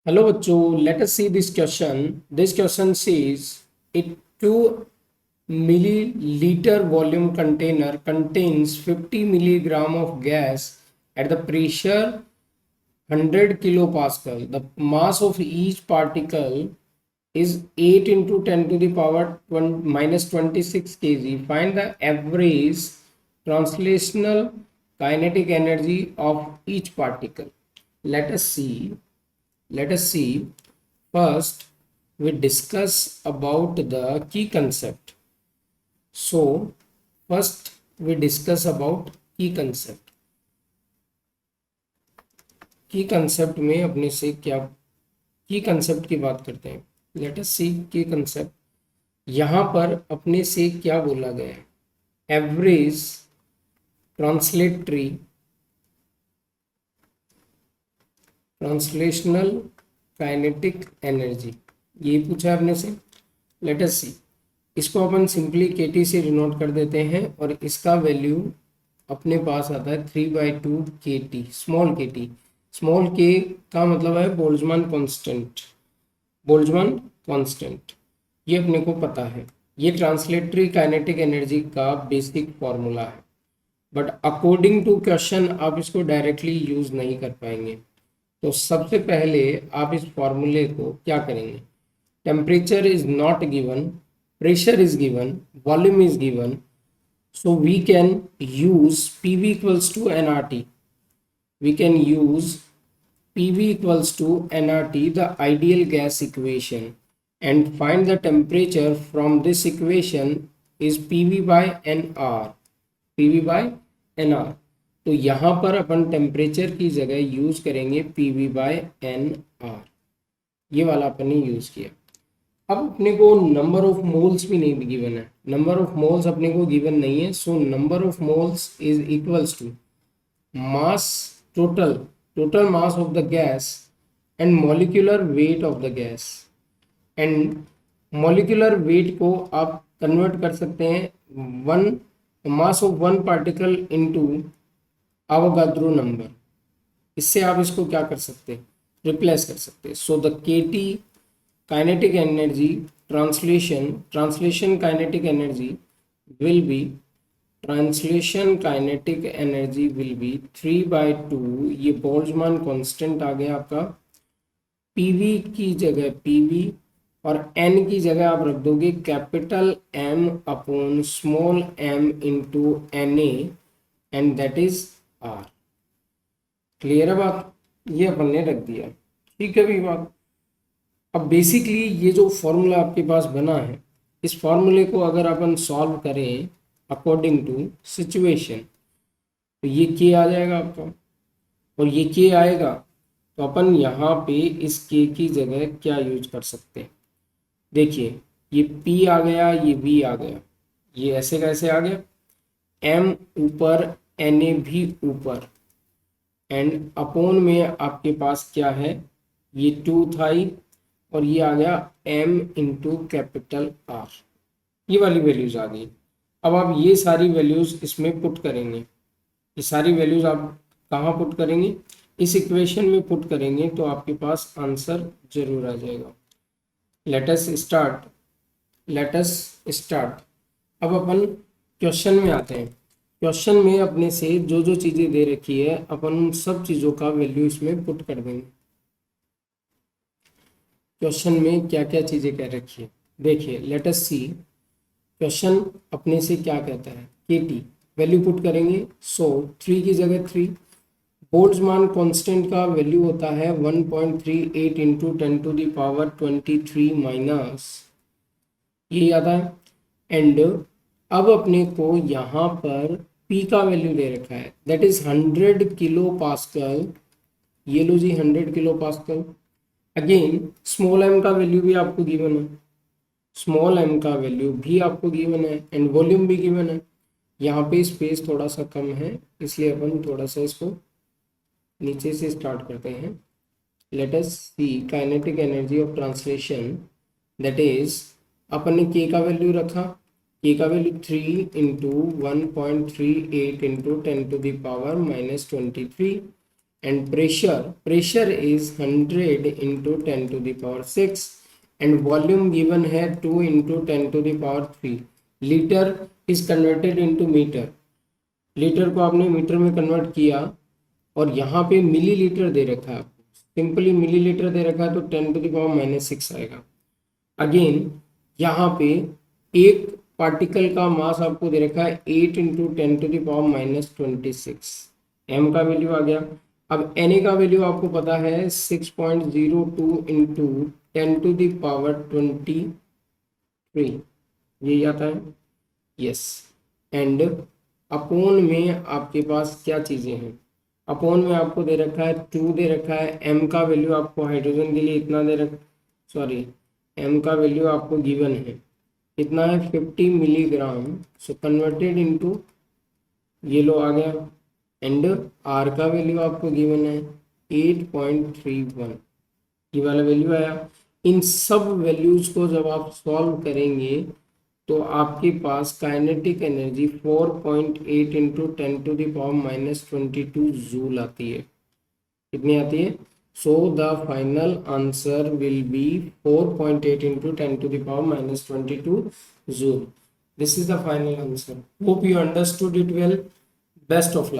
Hello बच्चों, let us see this question. This question says a 2 milliliter volume container contains 50 milligram of gas at the pressure 100 kilopascal. The mass of each particle is 8 into 10 to the power minus 26 kg. Find the average translational kinetic energy of each particle. Let us see. First we discuss about the key concept. So first we discuss about की concept में अपने से क्या की concept की बात करते हैं. लेट अस सी की कंसेप्ट. यहाँ पर अपने से क्या बोला गया है? एवरेज ट्रांसलेशनल काइनेटिक एनर्जी, ये पूछा है अपने से. लेट अस सी. इसको अपन सिंपली केटी से डिनोट कर देते हैं और इसका वैल्यू अपने पास आता है 3/2 केटी. स्मॉल के का मतलब है बोल्ट्जमान कांस्टेंट. ये अपने को पता है. ये ट्रांसलेटरी काइनेटिक एनर्जी का बेसिक फॉर्मूला है, बट अकॉर्डिंग टू क्वेश्चन आप इसको डायरेक्टली यूज नहीं कर पाएंगे. तो सबसे पहले आप इस फॉर्मूले को क्या करेंगे? Temperature is not given, pressure is given, volume is given, so we can use PV equals to nRT. We can use PV equals to nRT, the ideal gas equation, and find the temperature from this equation is PV by nR. तो यहाँ पर अपन temperature की जगह use करेंगे PV by nR. ये वाला अपन ने use किया. अब अपने को नंबर ऑफ मोल्स भी नहीं गिवन है. नंबर ऑफ मोल्स अपने को गिवन नहीं है. So number of moles is equals to mass, total mass of the gas and molecular weight of the gas. And molecular weight को आप कन्वर्ट कर सकते हैं one mass of one particle into Avogadro number. इससे आप इसको क्या कर सकते हैं? रिप्लेस कर सकते हैं. So the KT kinetic energy translation kinetic energy will be 3/2. ये बोल्ट्जमान कांस्टेंट आ गया आपका. PV की जगह PV और N की जगह आप रख दोगे capital M upon small m into Na and that is R. Clear है बात? ये अपन ने रख दिया. ठीक है भी बात. अब बेसिकली ये जो फॉर्मूला आपके पास बना है, इस फॉर्मूले को अगर अपन सॉल्व करें अकॉर्डिंग टू सिचुएशन तो ये के आ जाएगा आपका, और ये के आएगा तो अपन यहाँ पे इस के की जगह क्या यूज कर सकते हैं? देखिए, ये P आ गया, ये V आ गया, ये ऐसे कैसे आ गया? M ऊपर, Na भी ऊपर, एंड अपोन में आपके पास क्या है? ये 2 था ही, और ये आ गया M इंटू कैपिटल R. ये वाली वैल्यूज आ गई. अब आप ये सारी वैल्यूज इसमें पुट करेंगे. ये सारी वैल्यूज आप कहाँ पुट करेंगे? इस इक्वेशन में पुट करेंगे तो आपके पास आंसर जरूर आ जाएगा. Let us start. अब अपन क्वेश्चन में आते हैं. क्वेश्चन में अपने से जो जो चीज़ें दे रखी है अपन उन सब चीज़ों का वैल्यू इसमें पुट कर देंगे. क्वेश्चन में क्या क्या चीज़ें कह रखी है देखिए. लेट अस सी. क्वेश्चन अपने से क्या कहता है? केटी वैल्यू पुट करेंगे. सो 3 की जगह 3. बोल्ट्जमान कांस्टेंट का वैल्यू होता है 1.38 into 10 to the power 23 minus, ये आता है. एंड अब अपने को यहाँ पर P का वैल्यू दे रखा है, दैट इज 100 किलो पास्कल. ये लो जी 100 kilo pascal. Again small m का वैल्यू भी आपको गिवन है, एंड वॉल्यूम भी गिवन है. यहाँ पे स्पेस थोड़ा सा कम है, इसलिए अपन थोड़ा सा इसको नीचे से स्टार्ट करते हैं. Let us see kinetic energy of translation, that is अपन ने k का वैल्यू रखा. k का value 3 into 1.38 into 10 to the power minus 23 and pressure is 100 into 10 to the power 6 and volume given है 2 into 10 to the power 3. Litre is converted into metre, litre को आपने metre में convert किया और यहाँ पे मिलीलीटर दे रखा है आपको, सिंपली मिलीलीटर दे रखा है तो 10 टू द पावर -6 आएगा. अगेन यहाँ पे एक पार्टिकल का मास आपको दे रखा है 8 into 10 to the power -26. m का वैल्यू आ गया. अब na का वैल्यू आपको पता है 6.02 इंटू 10 टू द पावर 23, यही आता है. यस. एंड अपोन में आपके पास क्या चीज़ें हैं, अपोन में आपको दे रखा है 2 दे रखा है. m का वैल्यू आपको हाइड्रोजन के लिए इतना दे रखा, सॉरी m का वैल्यू आपको गिवन है कितना है 50 मिलीग्राम. सो कन्वर्टेड इनटू ये लो आ गया. एंड r का वैल्यू आपको गिवन है 8.31, ये वाला वैल्यू आया. इन सब वैल्यूज को जब आप सॉल्व करेंगे तो आपके पास kinetic energy 4.8 into 10 to the power -22 joule आती है. कितनी आती है? So the final answer will be 4.8 into 10 to the power -22 joule. This is the final answer. Hope you understood it well. Best of luck.